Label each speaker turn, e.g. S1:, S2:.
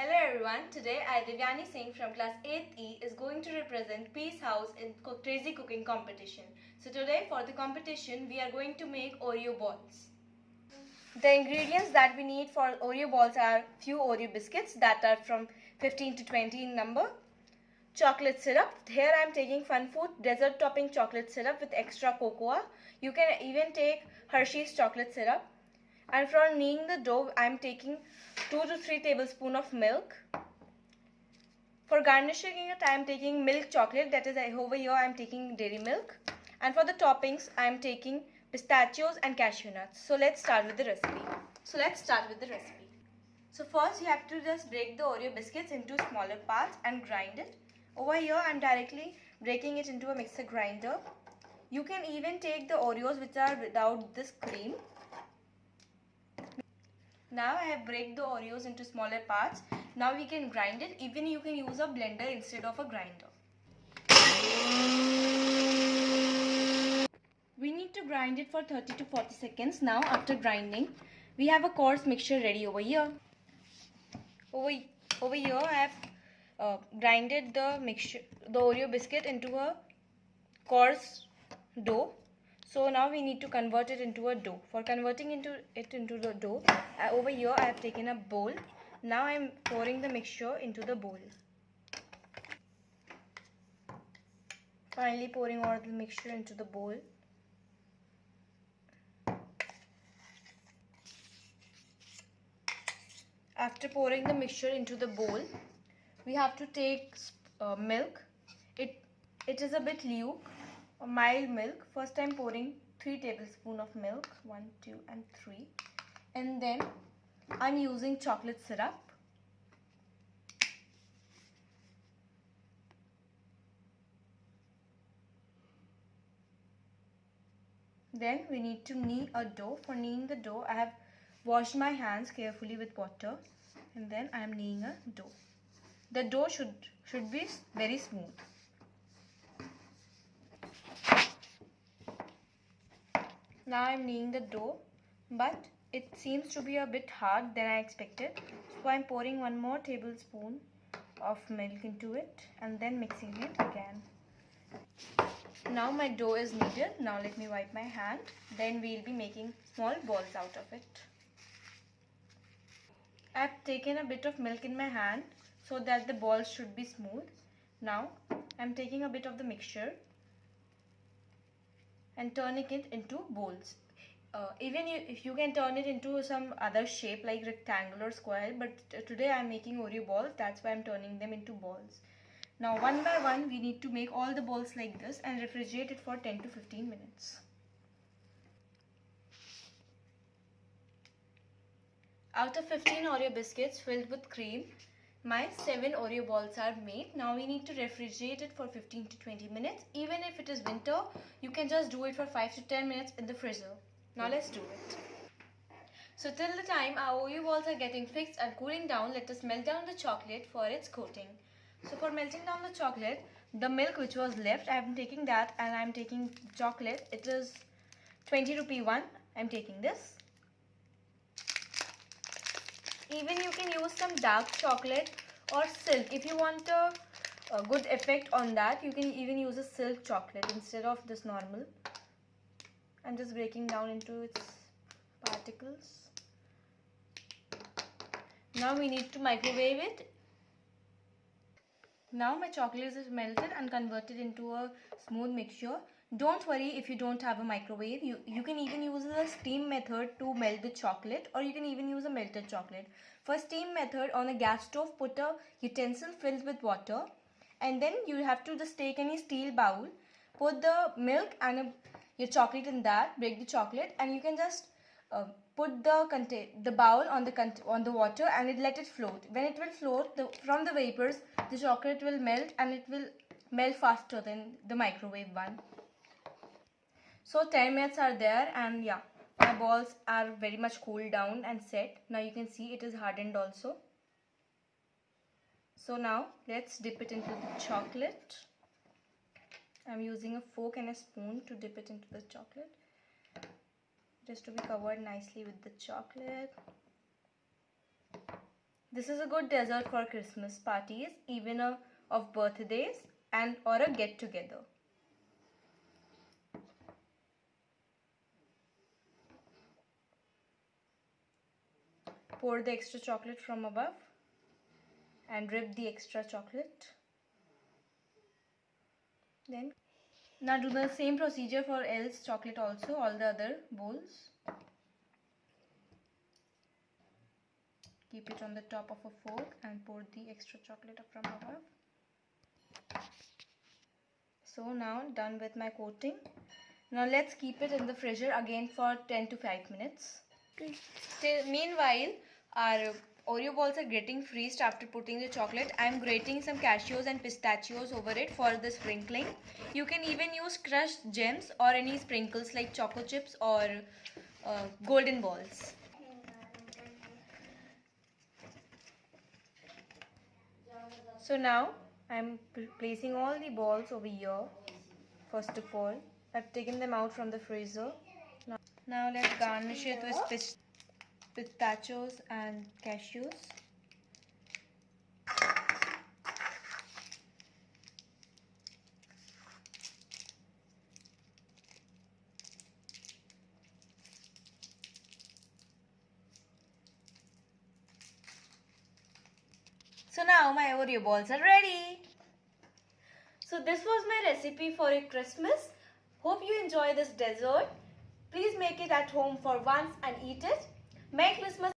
S1: Hello everyone, today I Divyani Singh from class 8th E is going to represent Peace House in Crazy Cooking competition. So today for the competition we are going to make Oreo balls. The ingredients that we need for Oreo balls are few Oreo biscuits that are from 15 to 20 in number. Chocolate syrup. Here I am taking Fun Food dessert topping chocolate syrup with extra cocoa. You can even take Hershey's chocolate syrup. And for kneading the dough, I am taking 2 to 3 tablespoons of milk. For garnishing it, I am taking milk chocolate. That is, over here I am taking dairy milk. And for the toppings, I am taking pistachios and cashew nuts. So let's start with the recipe. So first you have to just break the Oreo biscuits into smaller parts and grind it. Over here I am directly breaking it into a mixer grinder. You can even take the Oreos which are without this cream. Now I have break the Oreos into smaller parts. Now we can grind it. Even you can use a blender instead of a grinder. We need to grind it for 30 to 40 seconds. Now after grinding, we have a coarse mixture ready over here. Over here I have grinded the mixture, the Oreo biscuit into a coarse dough. So now we need to convert it into a dough. For converting it into the dough, over here I have taken a bowl. Now I am pouring the mixture into the bowl. Finally pouring all the mixture into the bowl. After pouring the mixture into the bowl, we have to take milk. It is a bit luke, a mild milk. First I am pouring 3 tablespoons of milk, 1, 2 and 3. And then I am using chocolate syrup. Then we need to knead a dough. For kneading the dough, I have washed my hands carefully with water. And then I am kneading a dough. The dough should be very smooth. Now I am kneading the dough, but it seems to be a bit hard than I expected. So I am pouring 1 more tablespoon of milk into it and then mixing it again. Now my dough is kneaded. Now let me wipe my hand. Then we will be making small balls out of it. I have taken a bit of milk in my hand so that the balls should be smooth. Now I am taking a bit of the mixture and turning it into balls. If you can turn it into some other shape like rectangle or square, but today I am making Oreo balls. That's why I am turning them into balls. Now one by one we need to make all the balls like this and refrigerate it for 10 to 15 minutes. Out of 15 Oreo biscuits filled with cream, my 7 Oreo balls are made. Now we need to refrigerate it for 15 to 20 minutes. Even if it is winter, you can just do it for 5 to 10 minutes in the freezer. Now let's do it. So till the time our Oreo balls are getting fixed and cooling down, let us melt down the chocolate for its coating. So for melting down the chocolate, the milk which was left, I am taking that and I am taking chocolate. It is 20 rupee one. I am taking this. Even you can use some dark chocolate or silk. If you want a good effect on that, you can even use a silk chocolate instead of this normal. I'm just breaking down into its particles. Now we need to microwave it. Now my chocolate is melted and converted into a smooth mixture. Don't worry if you don't have a microwave. You can even use the steam method to melt the chocolate, or you can even use a melted chocolate. For steam method, on a gas stove, put a utensil filled with water, and then you have to just take any steel bowl, put the milk and your chocolate in that, break the chocolate, and you can just put the bowl on the water and let it float. When it will float, from the vapors, the chocolate will melt and it will melt faster than the microwave one. So 10 minutes are there and yeah, my balls are very much cooled down and set. Now you can see it is hardened also. So now let's dip it into the chocolate. I'm using a fork and a spoon to dip it into the chocolate. Just to be covered nicely with the chocolate. This is a good dessert for Christmas parties, even of birthdays and or a get together. Pour the extra chocolate from above and rip the extra chocolate. Then now do the same procedure for Elle's chocolate also, all the other bowls. Keep it on the top of a fork and pour the extra chocolate up from above. So now done with my coating. Now let's keep it in the freezer again for 10 to 5 minutes. Meanwhile, our Oreo balls are getting freezed after putting the chocolate. I am grating some cashews and pistachios over it for the sprinkling. You can even use crushed gems or any sprinkles like choco chips or golden balls. So now I am placing all the balls over here. First of all, I've taken them out from the freezer. Now let's garnish it with pistachios and cashews. So now my Oreo balls are ready. So this was my recipe for a Christmas. Hope you enjoy this dessert. Please make it at home for once and eat it. Merry Christmas.